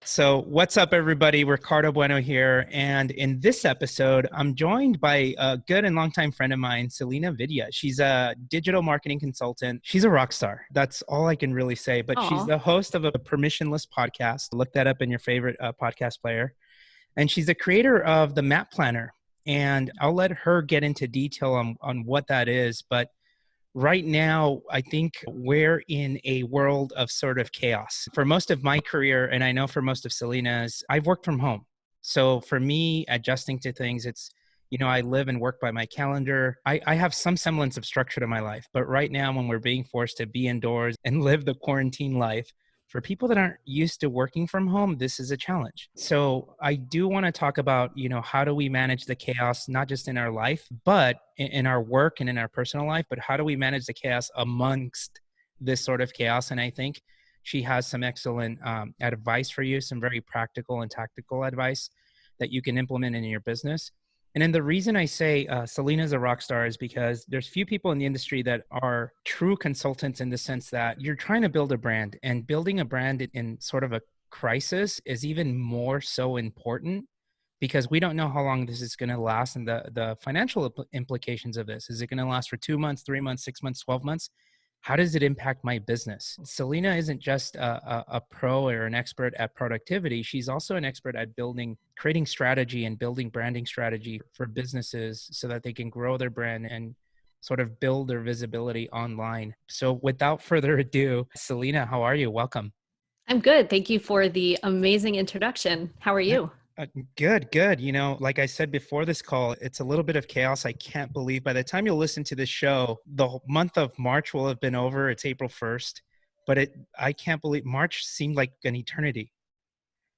So what's up, everybody? Ricardo Bueno here. And in this episode, I'm joined by a good and longtime friend of mine, Selena Vidya. She's a digital marketing consultant. She's a rock star. That's all I can really say. But she's Aw. the host of a PermissionLESS podcast. Look that up in your favorite podcast player. And she's the creator of the Map Planner. And I'll let her get into detail on what that is. But right now, I think we're in a world of sort of chaos. For most of my career, and I know for most of Selena's, I've worked from home. So for me, adjusting to things, I live and work by my calendar. I have some semblance of structure to my life. But right now, when we're being forced to be indoors and live the quarantine life, for people that aren't used to working from home, this is a challenge. So I do want to talk about, how do we manage the chaos, not just in our life, but in our work and in our personal life, but how do we manage the chaos amongst this sort of chaos? And I think she has some excellent advice for you, some very practical and tactical advice that you can implement in your business. And then the reason I say Selena's a rock star is because there's few people in the industry that are true consultants in the sense that you're trying to build a brand, and building a brand in sort of a crisis is even more so important because we don't know how long this is going to last and the financial implications of this. Is it going to last for 2 months, 3 months, 6 months, 12 months? How does it impact my business? Selena isn't just a pro or an expert at productivity. She's also an expert at creating strategy and building branding strategy for businesses so that they can grow their brand and sort of build their visibility online. So without further ado, Selena, how are you? Welcome. I'm good. Thank you for the amazing introduction. How are you? Good. Like I said before this call, it's a little bit of chaos. I can't believe by the time you'll listen to this show, the month of March will have been over. It's April 1st, but I can't believe March seemed like an eternity.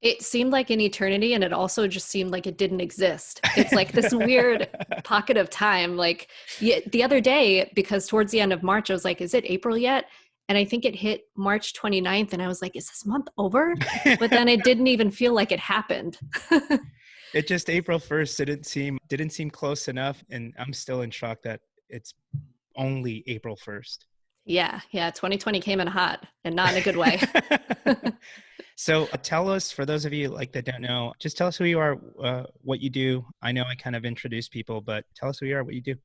It seemed like an eternity, and it also just seemed like it didn't exist. It's like this weird pocket of time. Like the other day, because towards the end of March, I was like, is it April yet? And I think it hit March 29th, and I was like, is this month over? But then it didn't even feel like it happened. It just April 1st didn't seem close enough, and I'm still in shock that it's only April 1st. Yeah. 2020 came in hot and not in a good way. So tell us, for those of you that don't know, just tell us who you are, what you do. I know I kind of introduced people, but tell us who you are, what you do.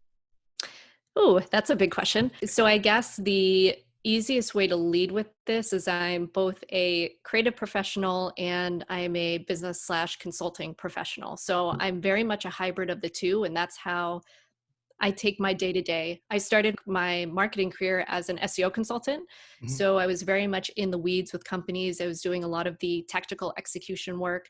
Oh, that's a big question. So I guess the easiest way to lead with this is I'm both a creative professional and I'm a business/consulting professional. So I'm very much a hybrid of the two, and that's how I take my day-to-day. I started my marketing career as an SEO consultant. Mhm. So I was very much in the weeds with companies. I was doing a lot of the tactical execution work.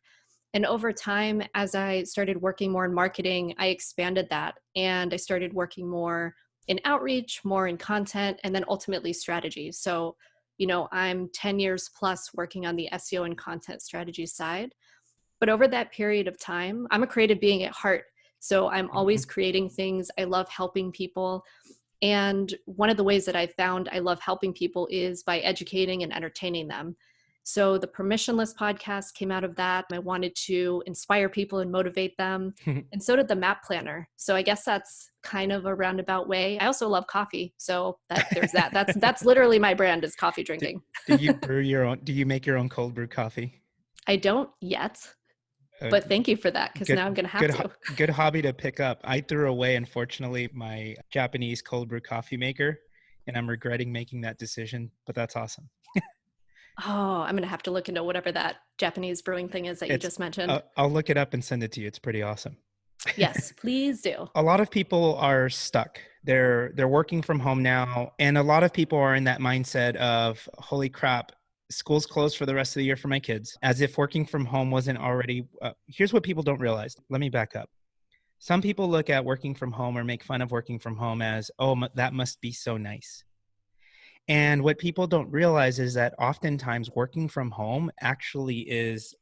And over time, as I started working more in marketing, I expanded that and I started working more in outreach, more in content, and then ultimately strategy. So, I'm 10 years plus working on the SEO and content strategy side. But over that period of time, I'm a creative being at heart. So I'm always creating things. I love helping people. And one of the ways that I found I love helping people is by educating and entertaining them. So the PermissionLESS podcast came out of that. I wanted to inspire people and motivate them. And so did the Map Planner. So I guess that's kind of a roundabout way. I also love coffee. So there's that. That's literally my brand, is coffee drinking. Do you brew your own? Do you make your own cold brew coffee? I don't yet, but thank you for that, because now I'm going to have to. Good hobby to pick up. I threw away, unfortunately, my Japanese cold brew coffee maker, and I'm regretting making that decision, but that's awesome. Oh, I'm going to have to look into whatever that Japanese brewing thing is that you just mentioned. I'll look it up and send it to you. It's pretty awesome. Yes, please do. A lot of people are stuck. They're working from home now, and a lot of people are in that mindset of, holy crap, school's closed for the rest of the year for my kids, as if working from home wasn't already. Here's what people don't realize. Let me back up. Some people look at working from home or make fun of working from home as, oh, that must be so nice. And what people don't realize is that oftentimes working from home actually is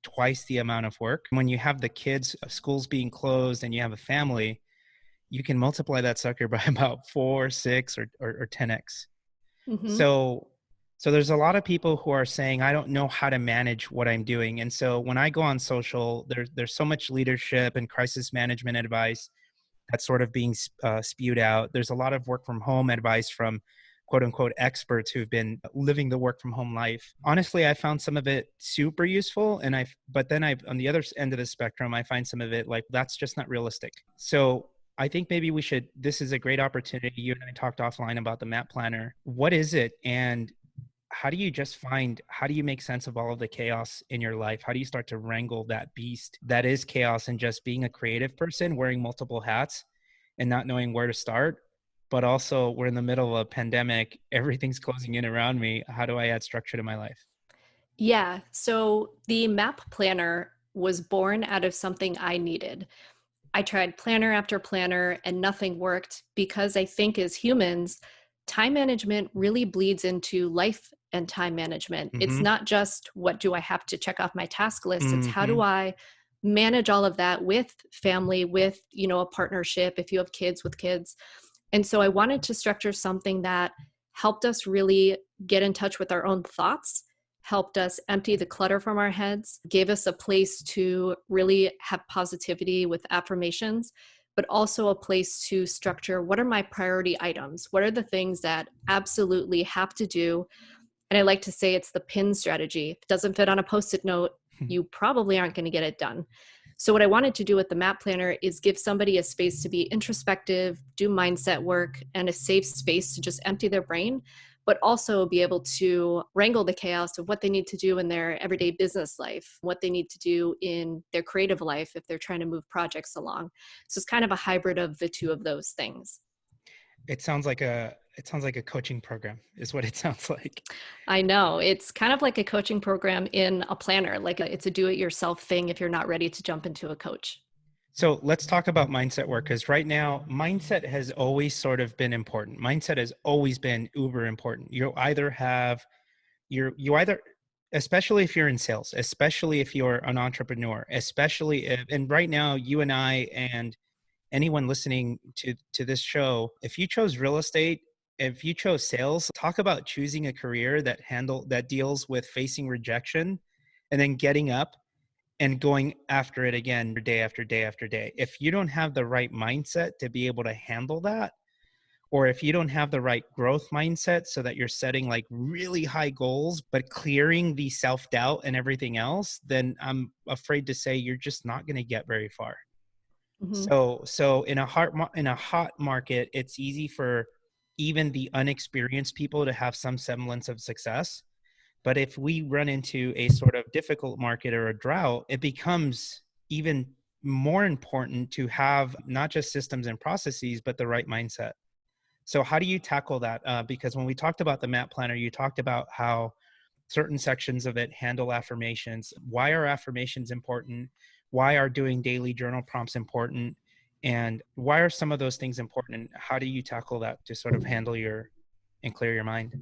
twice the amount of work. When you have the kids, schools being closed, and you have a family, you can multiply that sucker by about 4, 6, or 10x. Mm-hmm. So there's a lot of people who are saying, I don't know how to manage what I'm doing. And so when I go on social, there's so much leadership and crisis management advice that's sort of being spewed out. There's a lot of work from home advice from quote unquote experts who've been living the work from home life. Honestly, I found some of it super useful. But then on the other end of the spectrum, I find some of it like, that's just not realistic. So I think maybe this is a great opportunity. You and I talked offline about the map planner. What is it? And how do you make sense of all of the chaos in your life? How do you start to wrangle that beast that is chaos, and just being a creative person wearing multiple hats and not knowing where to start? But also, we're in the middle of a pandemic. Everything's closing in around me. How do I add structure to my life? Yeah. So the map planner was born out of something I needed. I tried planner after planner and nothing worked because I think as humans, time management really bleeds into life and time management. It's Mm-hmm. not just what do I have to check off my task list, it's how Mm-hmm. do I manage all of that with family, with, a partnership, if you have kids, with kids. And so I wanted to structure something that helped us really get in touch with our own thoughts, helped us empty the clutter from our heads, gave us a place to really have positivity with affirmations, but also a place to structure what are my priority items? What are the things that absolutely have to do? And I like to say it's the pin strategy. If it doesn't fit on a Post-it note, you probably aren't going to get it done. So what I wanted to do with the map planner is give somebody a space to be introspective, do mindset work, and a safe space to just empty their brain, but also be able to wrangle the chaos of what they need to do in their everyday business life, what they need to do in their creative life if they're trying to move projects along. So it's kind of a hybrid of the two of those things. It sounds like a coaching program is what it sounds like. I know. It's kind of like a coaching program in a planner, it's a do-it-yourself thing if you're not ready to jump into a coach. So let's talk about mindset work, because right now, mindset has always sort of been important. Mindset has always been uber important. You either, especially if you're in sales, especially if you're an entrepreneur, and right now, you and I and anyone listening to this show, if you chose real estate, if you chose sales, talk about choosing a career that deals with facing rejection and then getting up and going after it again day after day after day. If you don't have the right mindset to be able to handle that, or if you don't have the right growth mindset so that you're setting like really high goals, but clearing the self-doubt and everything else, then I'm afraid to say you're just not going to get very far. Mhm. So in a hot market, it's easy for even the unexperienced people to have some semblance of success. But if we run into a sort of difficult market or a drought, it becomes even more important to have not just systems and processes, but the right mindset. So how do you tackle that? Because when we talked about the map planner, you talked about how certain sections of it handle affirmations. Why are affirmations important? Why are doing daily journal prompts important? And why are some of those things important? And how do you tackle that to sort of and clear your mind?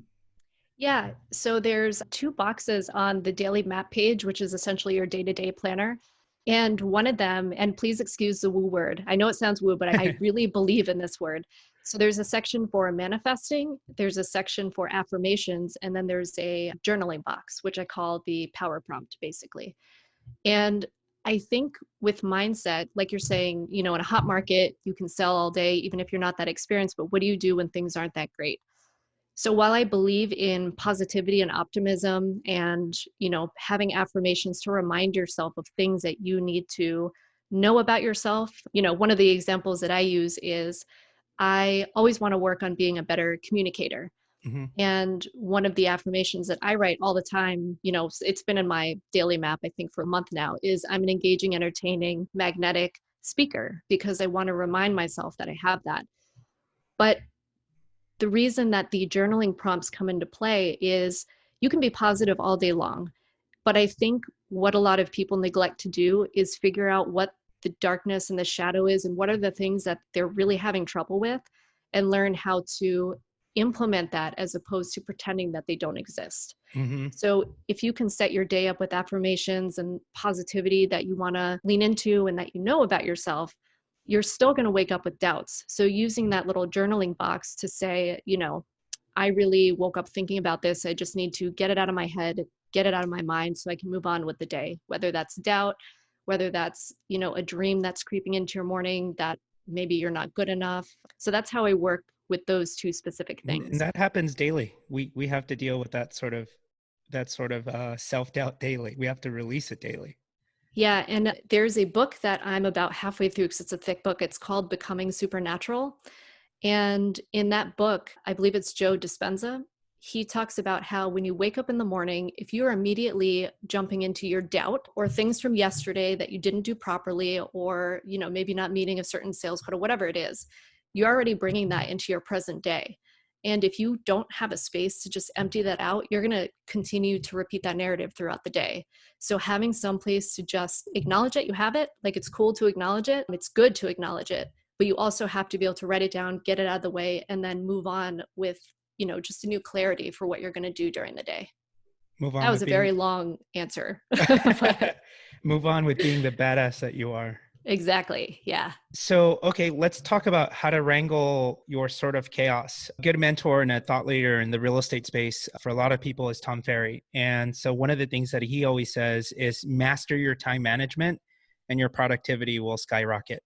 Yeah, so there's two boxes on the daily map page, which is essentially your day-to-day planner. And one of them, and please excuse the woo word. I know it sounds woo, but I really believe in this word. So there's a section for manifesting, there's a section for affirmations, and then there's a journaling box, which I call the power prompt, basically. And I think with mindset, like you're saying, in a hot market, you can sell all day, even if you're not that experienced, but what do you do when things aren't that great? So while I believe in positivity and optimism and, having affirmations to remind yourself of things that you need to know about yourself, one of the examples that I use is I always want to work on being a better communicator. Hmm. And one of the affirmations that I write all the time, it's been in my daily map, I think, for a month now, is I'm an engaging, entertaining, magnetic speaker because I want to remind myself that I have that. But the reason that the journaling prompts come into play is you can be positive all day long. But I think what a lot of people neglect to do is figure out what the darkness and the shadow is and what are the things that they're really having trouble with and learn how to implement that as opposed to pretending that they don't exist. Hmm. So if you can set your day up with affirmations and positivity that you want to lean into and that you know about yourself, you're still going to wake up with doubts. So using that little journaling box to say, I really woke up thinking about this. I just need to get it out of my head, get it out of my mind so I can move on with the day, whether that's doubt, whether that's, a dream that's creeping into your morning that maybe you're not good enough. So that's how I work with those two specific And things. that happens daily. We have to deal with that sort of self-doubt daily. We have to release it daily. Yeah, and there's a book that I'm about halfway through because it's a thick book. It's called Becoming Supernatural. And in that book, I believe it's Joe Dispenza, he talks about how when you wake up in the morning, if you're immediately jumping into your doubt or things from yesterday that you didn't do properly, or, maybe not meeting a certain sales quota, whatever it is, you're already bringing that into your present day. And if you don't have a space to just empty that out, you're going to continue to repeat that narrative throughout the day. So having some place to just acknowledge that you have it, like it's cool to acknowledge it, it's good to acknowledge it, but you also have to be able to write it down, get it out of the way, and then move on with, just a new clarity for what you're going to do during the day. Move That on was with a very being long answer. But move on with being the badass that you are. exactly. Yeah. So, okay, let's talk about how to wrangle your sort of chaos. A good mentor and a thought leader in the real estate space for a lot of people is Tom Ferry. And so one of the things that he always says is master your time management and your productivity will skyrocket.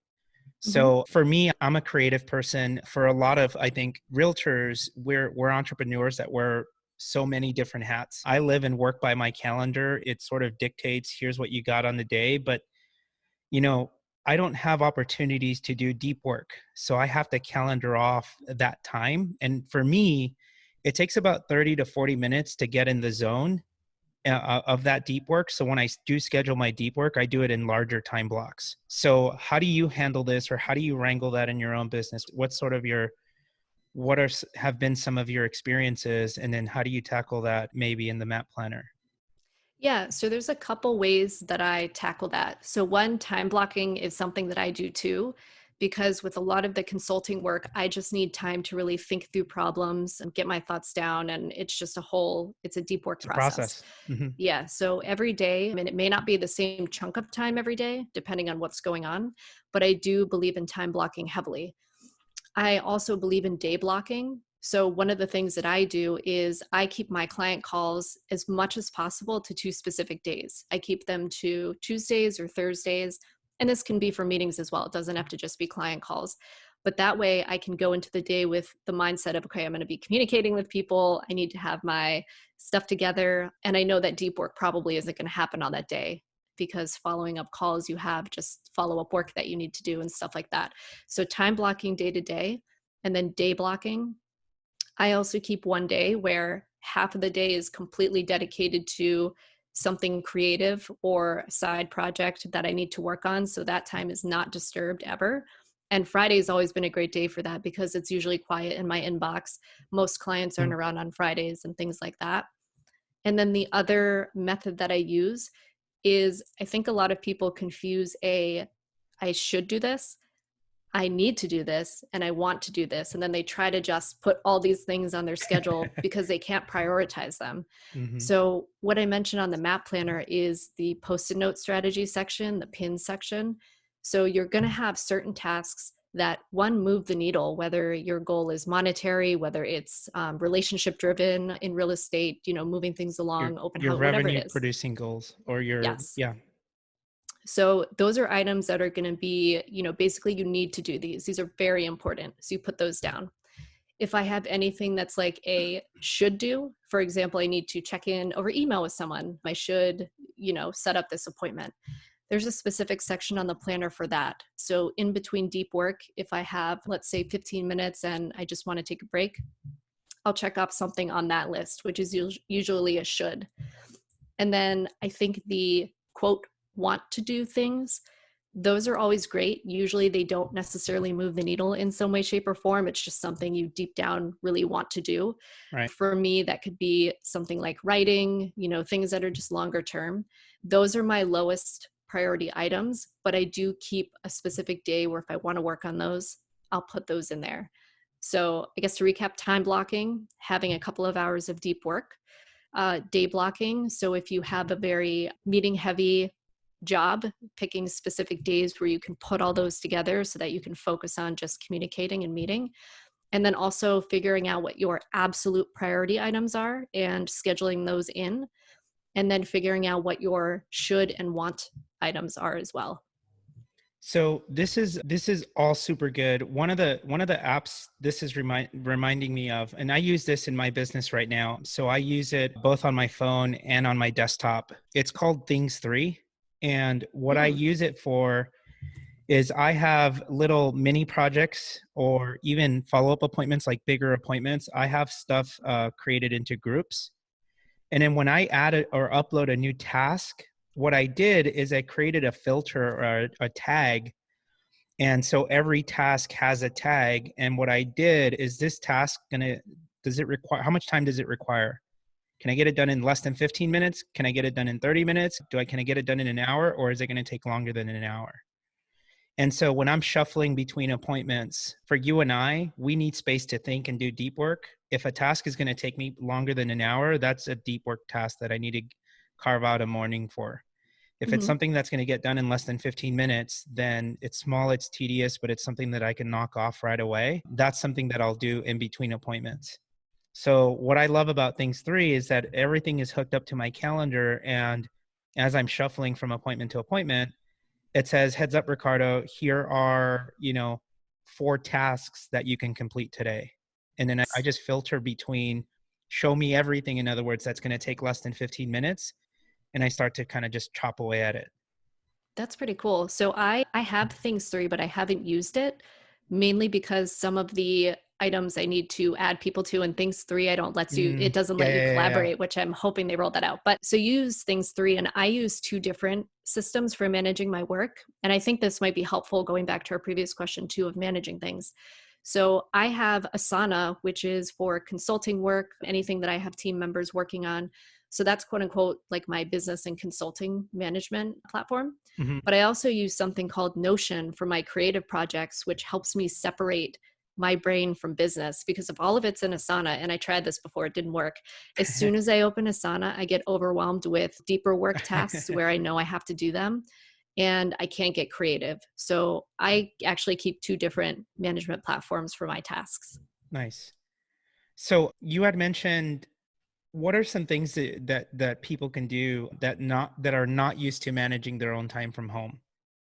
Hmm. So for me, I'm a creative person. For a lot of, I think, realtors, we're entrepreneurs that wear so many different hats. I live and work by my calendar. It sort of dictates, here's what you got on the day. But you know, I don't have opportunities to do deep work. So I have to calendar off that time. And for me, it takes about 30 to 40 minutes to get in the zone of that deep work. So when I do schedule my deep work, I do it in larger time blocks. So how do you handle this, or how do you wrangle that in your own business? What's sort of have been some of your experiences? And then how do you tackle that maybe in the map planner? Yeah, so there's a couple ways that I tackle that. So one, time blocking is something that I do too, because with a lot of the consulting work, I just need time to really think through problems and get my thoughts down. And it's just it's a deep work It's a process. process. Hmm. Yeah, so every day, I mean, it may not be the same chunk of time every day, depending on what's going on, but I do believe in time blocking heavily. I also believe in day blocking. So one of the things that I do is I keep my client calls as much as possible to two specific days. I keep them to Tuesdays or Thursdays, and this can be for meetings as well. It doesn't have to just be client calls. But that way I can go into the day with the mindset of, okay, I'm going to be communicating with people. I need to have my stuff together. And I know that deep work probably isn't going to happen on that day because following up calls, you have just follow up work that you need to do and stuff like that. So time blocking day to day, and then day blocking. I also keep one day where half of the day is completely dedicated to something creative or a side project that I need to work on. So that time is not disturbed ever. And Friday has always been a great day for that because it's usually quiet in my inbox. Most clients aren't around on Fridays and things like that. And then the other method that I use is I think a lot of people confuse I should do this, I need to do this, and I want to do this. And then they try to just put all these things on their schedule because they can't prioritize them. Hmm. So what I mentioned on the map planner is the post-it note strategy section, the pin section. So you're going to have certain tasks that one, move the needle, whether your goal is monetary, whether it's relationship driven in real estate, moving things your along, open your house, whatever it revenue is. producing goals, or your, Yes. yeah. So those are items that are going to be, basically you need to do these. These are very important. So you put those down. If I have anything that's like a should do, for example, I need to check in over email with someone. I should, set up this appointment. There's a specific section on the planner for that. So in between deep work, if I have, let's say 15 minutes and I just want to take a break, I'll check off something on that list, which is usually a should. And then I think the quote, want to do things, those are always great. Usually they don't necessarily move the needle in some way, shape, or form. It's just something you deep down really want to do. Right. For me, that could be something like writing, things that are just longer term. Those are my lowest priority items, but I do keep a specific day where if I want to work on those, I'll put those in there. So I guess to recap, time blocking, having a couple of hours of deep work, day blocking. So if you have a very meeting heavy job, picking specific days where you can put all those together so that you can focus on just communicating and meeting. And then also figuring out what your absolute priority items are and scheduling those in. And then figuring out what your should and want items are as well. So this is all super good. One of the apps this is reminding me of, and I use this in my business right now. So I use it both on my phone and on my desktop. It's called Things 3. And what I Mm, use it for is I have little mini projects or even follow-up appointments, like bigger appointments. I have stuff created into groups. And then when I add it or upload a new task, what I did is I created a filter or a tag. And so every task has a tag. And what I did is this task does it require, how much time does it require? Can I get it done in less than 15 minutes? Can I get it done in 30 minutes? Can I get it done in an hour, or is it going to take longer than an hour? And so when I'm shuffling between appointments, for you and I, we need space to think and do deep work. If a task is going to take me longer than an hour, that's a deep work task that I need to carve out a morning for. If it's mhm. something that's going to get done in less than 15 minutes, then it's small, it's tedious, but it's something that I can knock off right away. That's something that I'll do in between appointments. So what I love about Things 3 is that everything is hooked up to my calendar. And as I'm shuffling from appointment to appointment, it says, heads up, Ricardo, here are, 4 tasks that you can complete today. And then I just filter between, show me everything, in other words, that's going to take less than 15 minutes. And I start to kind of just chop away at it. That's pretty cool. So I have Things 3, but I haven't used it mainly because some of the items I need to add people to in Things 3, I don't let you, it doesn't Yeah, let you yeah, yeah, yeah. collaborate, which I'm hoping they roll that out. But so use Things 3, and I use 2 different systems for managing my work. And I think this might be helpful going back to our previous question too of managing things. So I have Asana, which is for consulting work, anything that I have team members working on. So that's quote unquote like my business and consulting management platform. Mhm. But I also use something called Notion for my creative projects, which helps me separate my brain from business because if all of it's in Asana, and I tried this before, it didn't work. As soon as I open Asana, I get overwhelmed with deeper work tasks where I know I have to do them and I can't get creative. So I actually keep 2 different management platforms for my tasks. Nice. So you had mentioned, what are some things that people can do that are not used to managing their own time from home?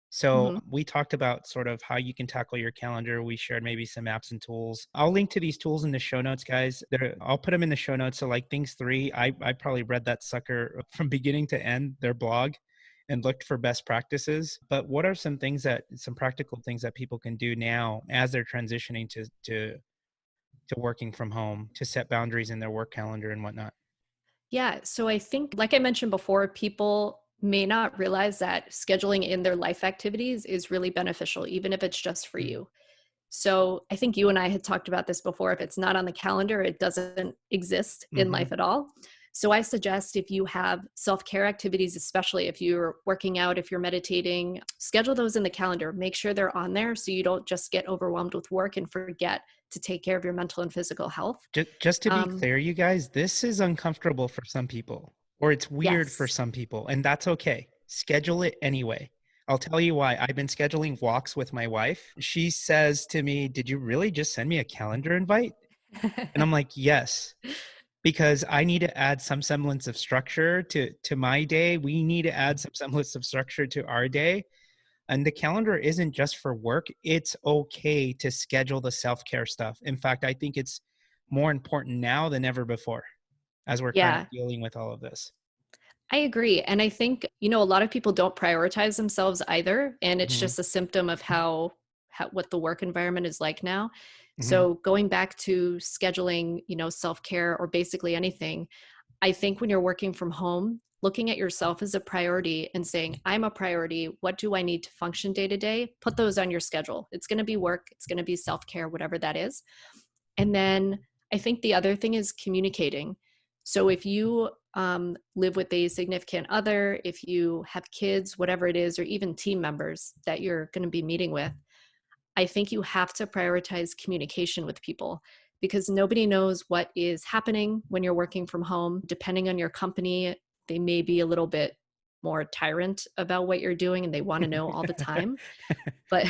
So Mhm. we talked about sort of how you can tackle your calendar. We shared maybe some apps and tools. I'll link to these tools in the show notes, guys. I'll put them in the show notes. So like Things 3, I probably read that sucker from beginning to end, their blog, and looked for best practices. But what are some practical things that people can do now as they're transitioning to working from home, to set boundaries in their work calendar and whatnot? Yeah. So I think, like I mentioned before, people may not realize that scheduling in their life activities is really beneficial, even if it's just for Mm. you. So I think you and I had talked about this before. If it's not on the calendar, it doesn't exist in Mm-hmm. life at all. So I suggest if you have self care activities, especially if you're working out, if you're meditating, schedule those in the calendar. Make sure they're on there so you don't just get overwhelmed with work and forget to take care of your mental and physical health. Just to be Um, clear, you guys, this is uncomfortable for some people, or it's weird for yes. some people, and that's okay. Schedule it anyway. I'll tell you why. I've been scheduling walks with my wife. She says to me, "Did you really just send me a calendar invite?" And I'm like, "Yes." Because I need to add some semblance of structure to my day. We need to add some semblance of structure to our day. And the calendar isn't just for work. It's okay to schedule the self-care stuff. In fact, I think it's more important now than ever before as we're kind of Yeah, dealing with all of this. I agree. And I think, a lot of people don't prioritize themselves either. And it's Hmm. just a symptom of how what the work environment is like now. Hmm. So going back to scheduling, self-care or basically anything, I think when you're working from home, looking at yourself as a priority and saying, I'm a priority. What do I need to function day to day? Put those on your schedule. It's going to be work, it's going to be self care, whatever that is. And then I think the other thing is communicating. So if you live with a significant other, if you have kids, whatever it is, or even team members that you're going to be meeting with, I think you have to prioritize communication with people because nobody knows what is happening when you're working from home. Depending on your company, they may be a little bit more tyrant about what you're doing and they want to know all the time. But,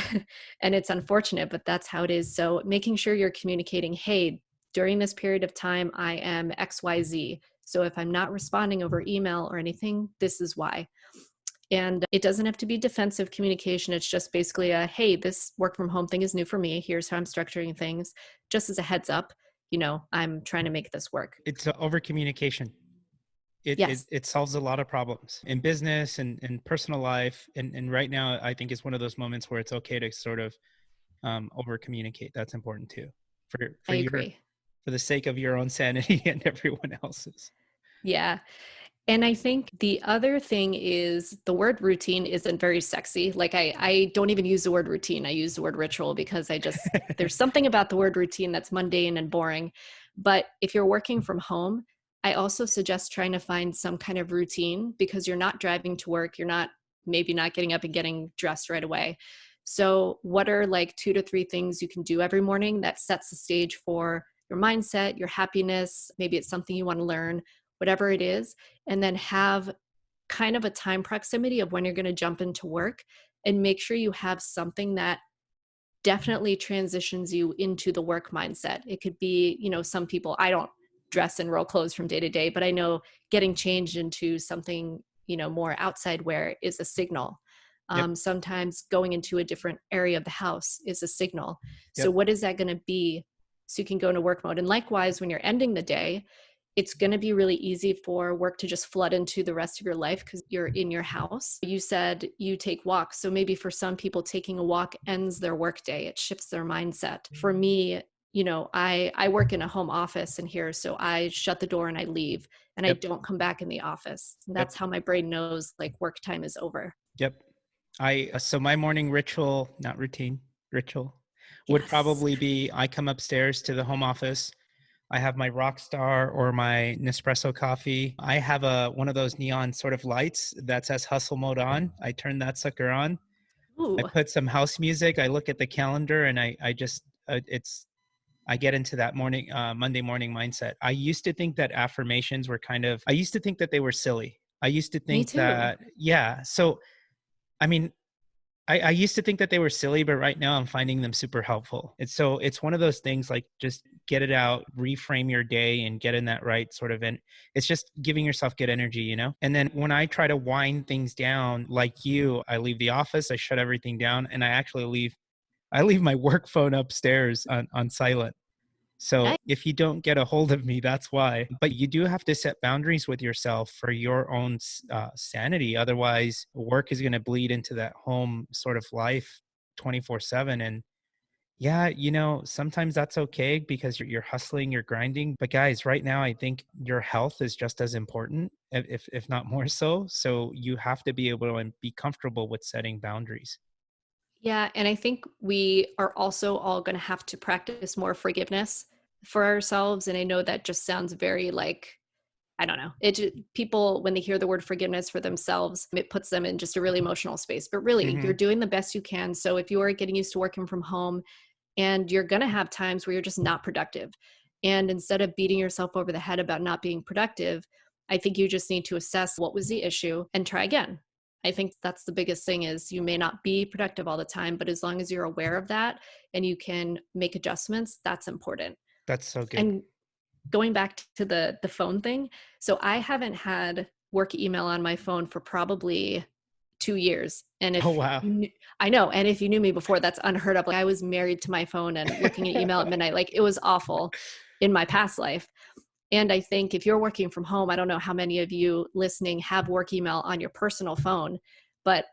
and it's unfortunate, but that's how it is. So making sure you're communicating, hey, during this period of time, I am XYZ. So if I'm not responding over email or anything, this is why. And it doesn't have to be defensive communication. It's just basically a, hey, this work from home thing is new for me. Here's how I'm structuring things. Just as a heads up, I'm trying to make this work. It's over communication. Yes, It solves a lot of problems in business and in personal life. And right now, I think is one of those moments where it's okay to sort of over communicate. That's important too, I agree. for the sake of your own sanity and everyone else's. Yeah. And I think the other thing is the word routine isn't very sexy. Like I don't even use the word routine. I use the word ritual because there's something about the word routine that's mundane and boring. But if you're working from home, I also suggest trying to find some kind of routine because you're not driving to work. You're not maybe not getting up and getting dressed right away. So what are like 2 to 3 things you can do every morning that sets the stage for your mindset, your happiness? Maybe it's something you want to learn, whatever it is, and then have kind of a time proximity of when you're going to jump into work, and make sure you have something that definitely transitions you into the work mindset. It could be, some people, I don't dress in real clothes from day to day, but I know getting changed into something, more outside wear is a signal. Yep. Sometimes going into a different area of the house is a signal. So Yep. what is that going to be so you can go into work mode? And likewise, when you're ending the day, it's going to be really easy for work to just flood into the rest of your life because you're in your house. You said you take walks. So maybe for some people, taking a walk ends their workday. It shifts their mindset. For me, I work in a home office in here. So I shut the door and I leave and I Yep. don't come back in the office. And Yep. that's how my brain knows like work time is over. Yep. So my morning ritual, not routine, ritual would Yes. probably be I come upstairs to the home office. I have my Rockstar or my Nespresso coffee. I have one of those neon sort of lights that says hustle mode on. I turn that sucker on. I Ooh, put some house music. I look at the calendar and I get into that Monday morning mindset. I used to think that affirmations were I used to think that they were silly. I used to me think too. that, yeah. So, I mean, I used to think that they were silly, but right now I'm finding them super helpful. It's one of those things like just get it out, reframe your day and get in that right sort of it's just giving yourself good energy. And then when I try to wind things down like you, I leave the office, I shut everything down, and I leave my work phone upstairs on silent. So Nice. if you don't get a hold of me, that's why. But you do have to set boundaries with yourself for your own sanity. Otherwise, work is going to bleed into that home sort of life 24/7. And yeah, sometimes that's okay because you're hustling, you're grinding. But guys, right now, I think your health is just as important, if not more so. So you have to be able to and be comfortable with setting boundaries. Yeah, and I think we are also all going to have to practice more forgiveness for ourselves. And I know that just sounds very like, I don't know. People, when they hear the word forgiveness for themselves, it puts them in just a really emotional space. But really, you're Hmm. doing the best you can. So if you are getting used to working from home, and you're going to have times where you're just not productive, and instead of beating yourself over the head about not being productive, I think you just need to assess what was the issue and try again. I think that's the biggest thing is you may not be productive all the time, but as long as you're aware of that and you can make adjustments, that's important. That's so good. And going back to the phone thing, so I haven't had work email on my phone for probably 2 years. And Oh, if wow. I know, and if you knew me before, that's unheard of. Like I was married to my phone and looking at email at midnight. Like it was awful in my past life. And I think if you're working from home, I don't know how many of you listening have work email on your personal phone, but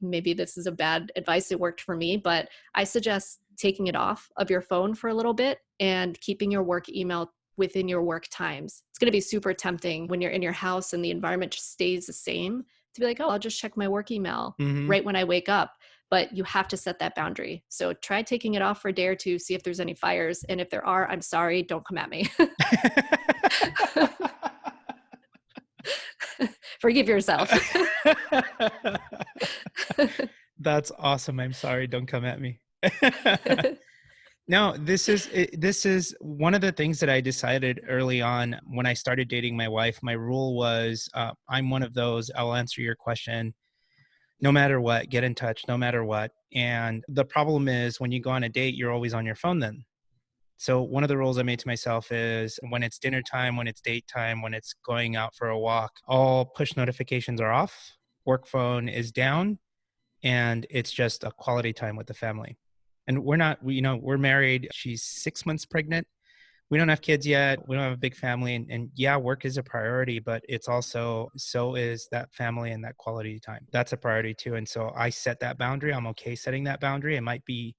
maybe this is a bad advice. It worked for me, but I suggest taking it off of your phone for a little bit and keeping your work email within your work times. It's going to be super tempting when you're in your house and the environment just stays the same to be like, oh, I'll just check my work email Hmm. right when I wake up. But you have to set that boundary. So try taking it off for a day or two, see if there's any fires. And if there are, I'm sorry, don't come at me. Forgive yourself. That's awesome. I'm sorry. Don't come at me. No, this is one of the things that I decided early on when I started dating my wife. My rule was I'm one of those, I'll answer your question no matter what, get in touch no matter what. And the problem is when you go on a date, you're always on your phone then. So one of the rules I made to myself is when it's dinner time, when it's date time, when it's going out for a walk, all push notifications are off. work phone is down, and it's just a quality time with the family. And we're married. She's 6 months pregnant. We don't have kids yet. We don't have a big family. And yeah, work is a priority, but it's also, so is that family and that quality time. That's a priority too. And so I set that boundary. I'm okay setting that boundary. It might be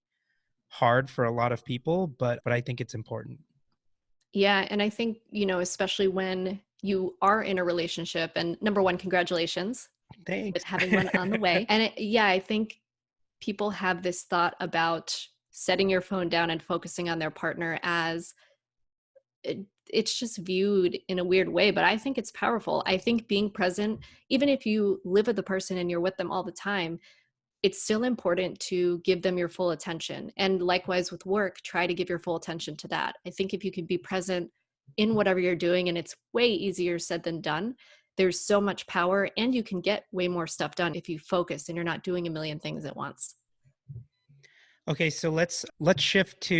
hard for a lot of people, but I think it's important. Yeah. And I think, especially when you are in a relationship, and number one, congratulations with Thanks. having one on the way. And yeah, I think people have this thought about setting your phone down and focusing on their partner as it's just viewed in a weird way, but I think it's powerful. I think being present, even if you live with the person and you're with them all the time, it's still important to give them your full attention. And likewise with work, try to give your full attention to that. I think if you can be present in whatever you're doing, and it's way easier said than done, there's so much power, and you can get way more stuff done if you focus and you're not doing a million things at once. Okay, so let's shift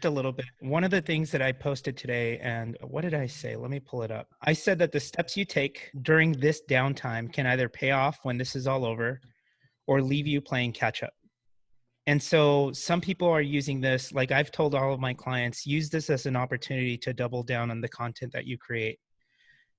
a little bit. One of the things that I posted today, and what did I say? Let me pull it up. I said that the steps you take during this downtime can either pay off when this is all over or leave you playing catch up. And so some people are using this, like I've told all of my clients, use this as an opportunity to double down on the content that you create.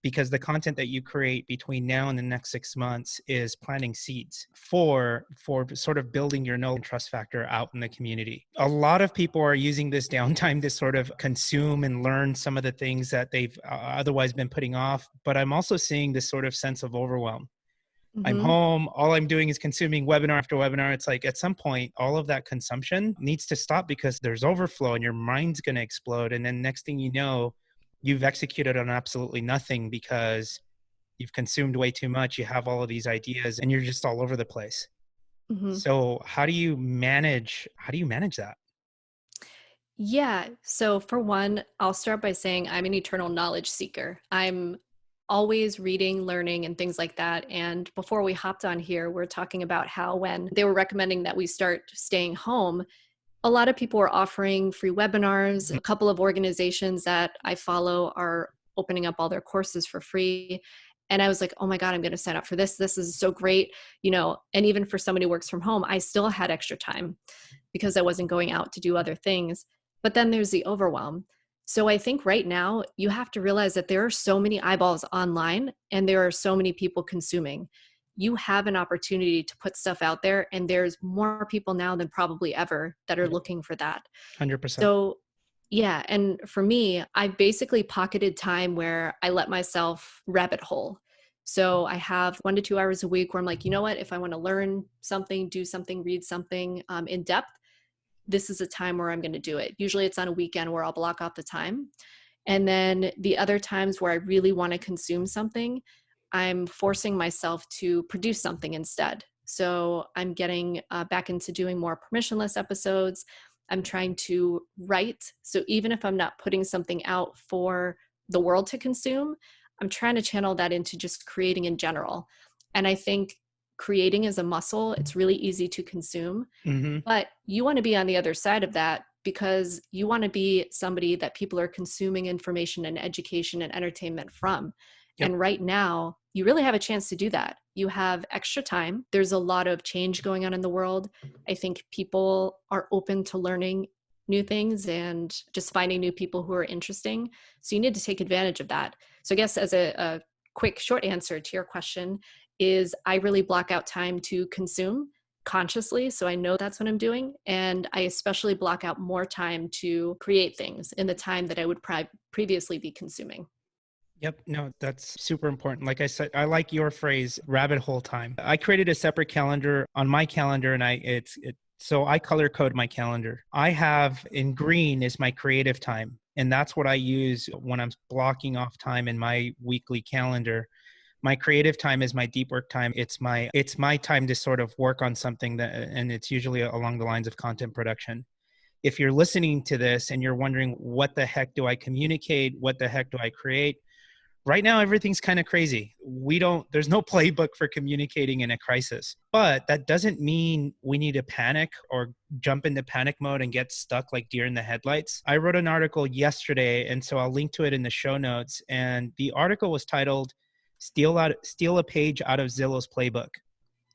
Because the content that you create between now and the next 6 months is planting seeds for sort of building your know and trust factor out in the community. A lot of people are using this downtime to sort of consume and learn some of the things that they've otherwise been putting off. But I'm also seeing this sort of sense of overwhelm. I'm Mm-hmm. home, all I'm doing is consuming webinar after webinar. It's like at some point, all of that consumption needs to stop because there's overflow and your mind's going to explode. And then next thing you know, you've executed on absolutely nothing because you've consumed way too much. You have all of these ideas and you're just all over the place. Mm-hmm. So how do you manage that? Yeah. So, for one, I'll start by saying I'm an eternal knowledge seeker. I'm always reading, learning, and things like that. And before we hopped on here, we're talking about how when they were recommending that we start staying home, a lot of people were offering free webinars. A couple of organizations that I follow are opening up all their courses for free. And I was like, oh my God, I'm going to sign up for this. This is so great. And even for somebody who works from home, I still had extra time because I wasn't going out to do other things. But then there's the overwhelm. So I think right now you have to realize that there are so many eyeballs online and there are so many people consuming. You have an opportunity to put stuff out there, and there's more people now than probably ever that are Yep, looking for that. 100%. So yeah, and for me, I basically pocketed time where I let myself rabbit hole. So I have 1 to 2 hours a week where I'm like, you know what, if I want to learn something, do something, read something in depth, this is a time where I'm going to do it. Usually it's on a weekend where I'll block off the time. And then the other times where I really want to consume something, I'm forcing myself to produce something instead. So I'm getting back into doing more permissionless episodes. I'm trying to write. So even if I'm not putting something out for the world to consume, I'm trying to channel that into just creating in general. And I think creating is a muscle. It's really easy to consume, Hmm. but you want to be on the other side of that because you want to be somebody that people are consuming information and education and entertainment from. Yep. And right now, you really have a chance to do that. You have extra time. There's a lot of change going on in the world. I think people are open to learning new things and just finding new people who are interesting. So you need to take advantage of that. So I guess as a quick, short answer to your question is I really block out time to consume consciously. So I know that's what I'm doing. And I especially block out more time to create things in the time that I would previously be consuming. Yep. No, that's super important. Like I said, I like your phrase, rabbit hole time. I created a separate calendar on my calendar, and so I color code my calendar. I have in green is my creative time. And that's what I use when I'm blocking off time in my weekly calendar. My creative time is my deep work time. It's my time to sort of work on something and it's usually along the lines of content production. If you're listening to this and you're wondering, what the heck do I communicate? What the heck do I create? Right now, everything's kind of crazy. There's no playbook for communicating in a crisis, but that doesn't mean we need to panic or jump into panic mode and get stuck like deer in the headlights. I wrote an article yesterday, and so I'll link to it in the show notes. And the article was titled, steal a page out of Zillow's playbook.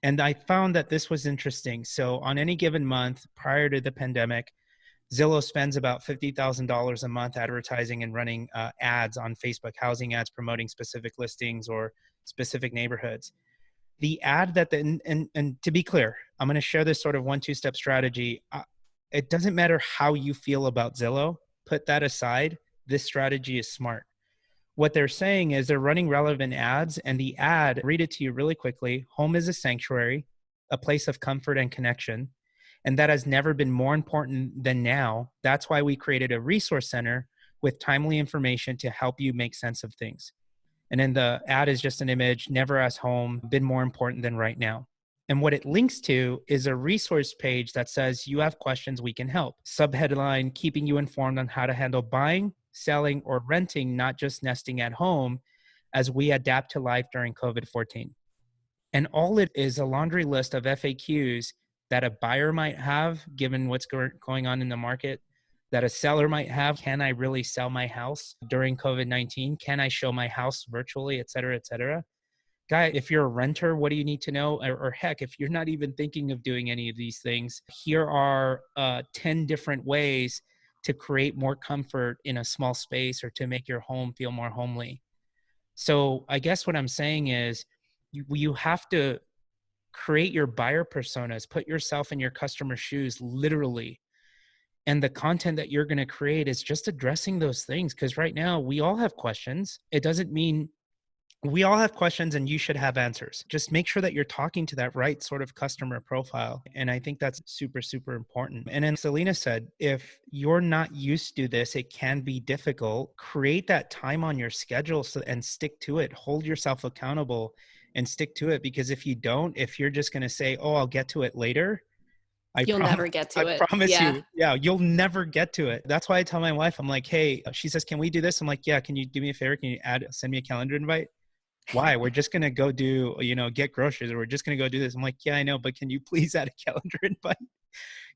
And I found that this was interesting. So on any given month prior to the pandemic, Zillow spends about $50,000 a month advertising and running ads on Facebook, housing ads promoting specific listings or specific neighborhoods. The ad that and to be clear, I'm going to share this sort of 1-2 step strategy. It doesn't matter how you feel about Zillow. Put that aside. This strategy is smart. What they're saying is they're running relevant ads, and the ad, read it to you really quickly. Home is a sanctuary, a place of comfort and connection. And that has never been more important than now. That's why we created a resource center with timely information to help you make sense of things. And then the ad is just an image, never as home, been more important than right now. And what it links to is a resource page that says, you have questions, we can help. Subheadline, keeping you informed on how to handle buying, selling, or renting, not just nesting at home as we adapt to life during COVID-19. And all it is a laundry list of FAQs that a buyer might have, given what's going on in the market, that a seller might have. Can I really sell my house during COVID-19? Can I show my house virtually, et cetera, et cetera? Guy, if you're a renter, what do you need to know? Or heck, if you're not even thinking of doing any of these things, here are 10 different ways to create more comfort in a small space or to make your home feel more homely. So I guess what I'm saying is you have to create your buyer personas, put yourself in your customer's shoes, literally. And the content that you're going to create is just addressing those things. Because right now we all have questions. It doesn't mean we all have questions and you should have answers. Just make sure that you're talking to that right sort of customer profile. And I think that's super, super important. And then Selena said, if you're not used to this, it can be difficult. Create that time on your schedule and stick to it. Hold yourself accountable and stick to it. Because if you don't, if you're just going to say, oh, I'll get to it later, You'll never get to it. I promise Yeah. you. Yeah, you'll never get to it. That's why I tell my wife, I'm like, hey, she says, can we do this? I'm like, yeah, can you do me a favor? Can you send me a calendar invite? Why? We're just going to go do, get groceries, or we're just going to go do this. I'm like, yeah, I know, but can you please add a calendar invite?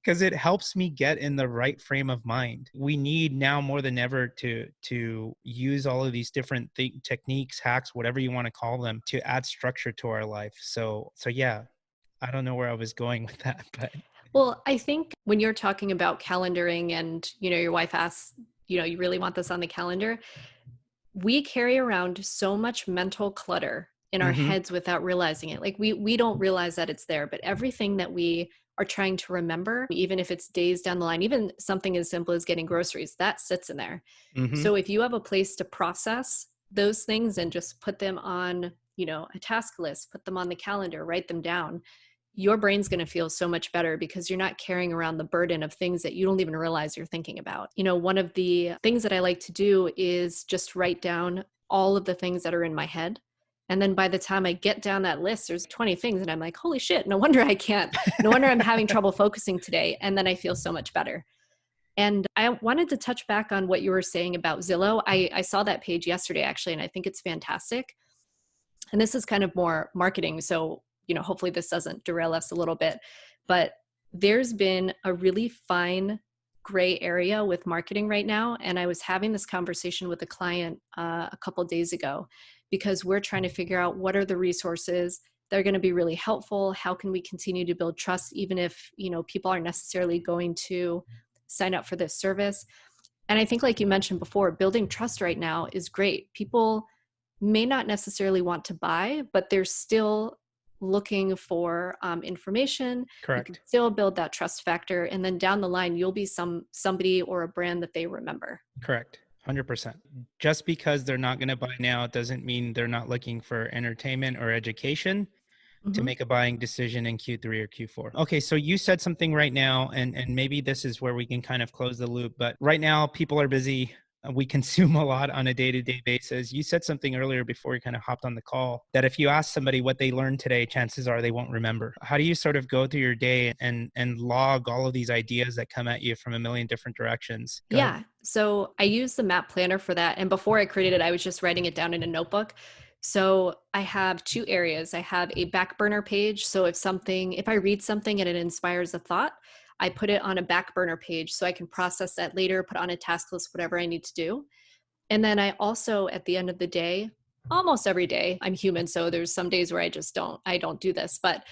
Because it helps me get in the right frame of mind. We need now more than ever to use all of these different techniques, hacks, whatever you want to call them, to add structure to our life. So yeah, I don't know where I was going with that, but. Well, I think when you're talking about calendaring and, your wife asks, you really want this on the calendar, we carry around so much mental clutter in our heads without realizing it. Like we don't realize that it's there, but everything that we are trying to remember, even if it's days down the line, even something as simple as getting groceries, that sits in there. So if you have a place to process those things and just put them on, a task list, put them on the calendar, write them down, your brain's going to feel so much better because you're not carrying around the burden of things that you don't even realize you're thinking about. One of the things that I like to do is just write down all of the things that are in my head. And then by the time I get down that list, there's 20 things and I'm like, holy shit, no wonder I'm having trouble focusing today. And then I feel so much better. And I wanted to touch back on what you were saying about Zillow. I saw that page yesterday, actually, and I think it's fantastic. And this is kind of more marketing. So hopefully this doesn't derail us a little bit, but there's been a really fine gray area with marketing right now. And I was having this conversation with a client a couple of days ago because we're trying to figure out what are the resources that are going to be really helpful. How can we continue to build trust, even if, people aren't necessarily going to sign up for this service? And I think, like you mentioned before, building trust right now is great. People may not necessarily want to buy, but they're still looking for information. Correct. You can still build that trust factor. And then down the line, you'll be somebody or a brand that they remember. Correct. 100%. Just because they're not going to buy now doesn't mean they're not looking for entertainment or education to make a buying decision in Q3 or Q4. Okay, so you said something right now, and maybe this is where we can kind of close the loop, but right now people are busy. We consume a lot on a day-to-day basis. You said something earlier before we kind of hopped on the call that if you ask somebody what they learned today, chances are they won't remember. How do you sort of go through your day and log all of these ideas that come at you from a million different directions? Go ahead. So I use the map planner for that. And before I created it, I was just writing it down in a notebook. So I have two areas. I have a back burner page. So if I read something and it inspires a thought, I put it on a back burner page so I can process that later, put on a task list, whatever I need to do. And then I also, at the end of the day, almost every day. I'm human, so there's some days where I don't do this, but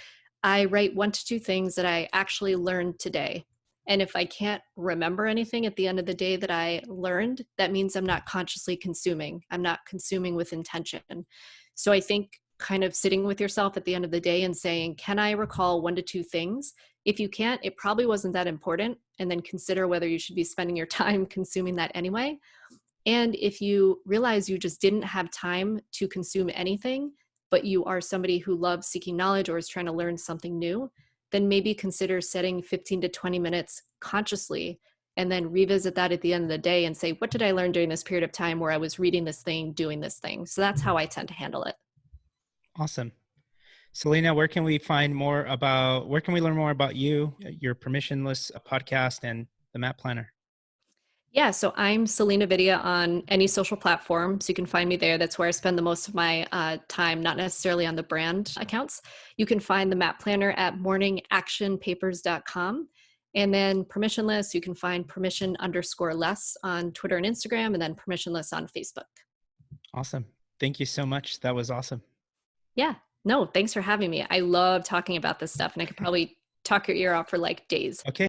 I write 1 to 2 things that I actually learned today. And if I can't remember anything at the end of the day that I learned, that means I'm not consciously consuming. I'm not consuming with intention. So I think kind of sitting with yourself at the end of the day and saying, can I recall 1 to 2 things? If you can't, it probably wasn't that important. And then consider whether you should be spending your time consuming that anyway. And if you realize you just didn't have time to consume anything, but you are somebody who loves seeking knowledge or is trying to learn something new, then maybe consider setting 15 to 20 minutes consciously and then revisit that at the end of the day and say, what did I learn during this period of time where I was reading this thing, doing this thing? So that's how I tend to handle it. Awesome. Selena, where can we learn more about you, your permissionless podcast, and the map planner? Yeah, so I'm Selena Vidya on any social platform. So you can find me there. That's where I spend the most of my time, not necessarily on the brand accounts. You can find the map planner at morningactionpapers.com. And then permissionless, you can find permission_less on Twitter and Instagram, and then permissionless on Facebook. Awesome. Thank you so much. That was awesome. Yeah, no, thanks for having me. I love talking about this stuff, and I could probably talk your ear off for like days. Okay.